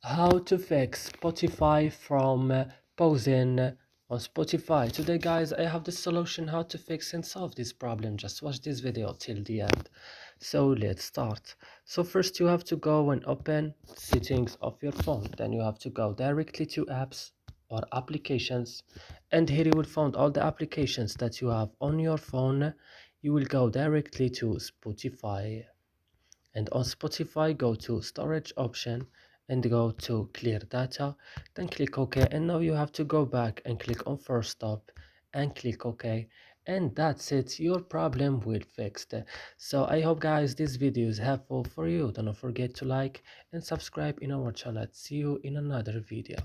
How to fix Spotify from pausing on Spotify. Today guys, I have the solution how to fix and solve this problem. Just watch this video till the end. So let's start. So first you have to go and open settings of your phone. Then you have to go directly to apps or applications, and here you will find all the applications that you have on your phone. You will go directly to Spotify, and on Spotify go to storage option and go to clear data, then click OK, and now you have to go back and click on first stop and click OK, and that's it, your problem will fixed. So I hope guys this video is helpful for you. Don't forget to like and subscribe in our channel. See you in another video.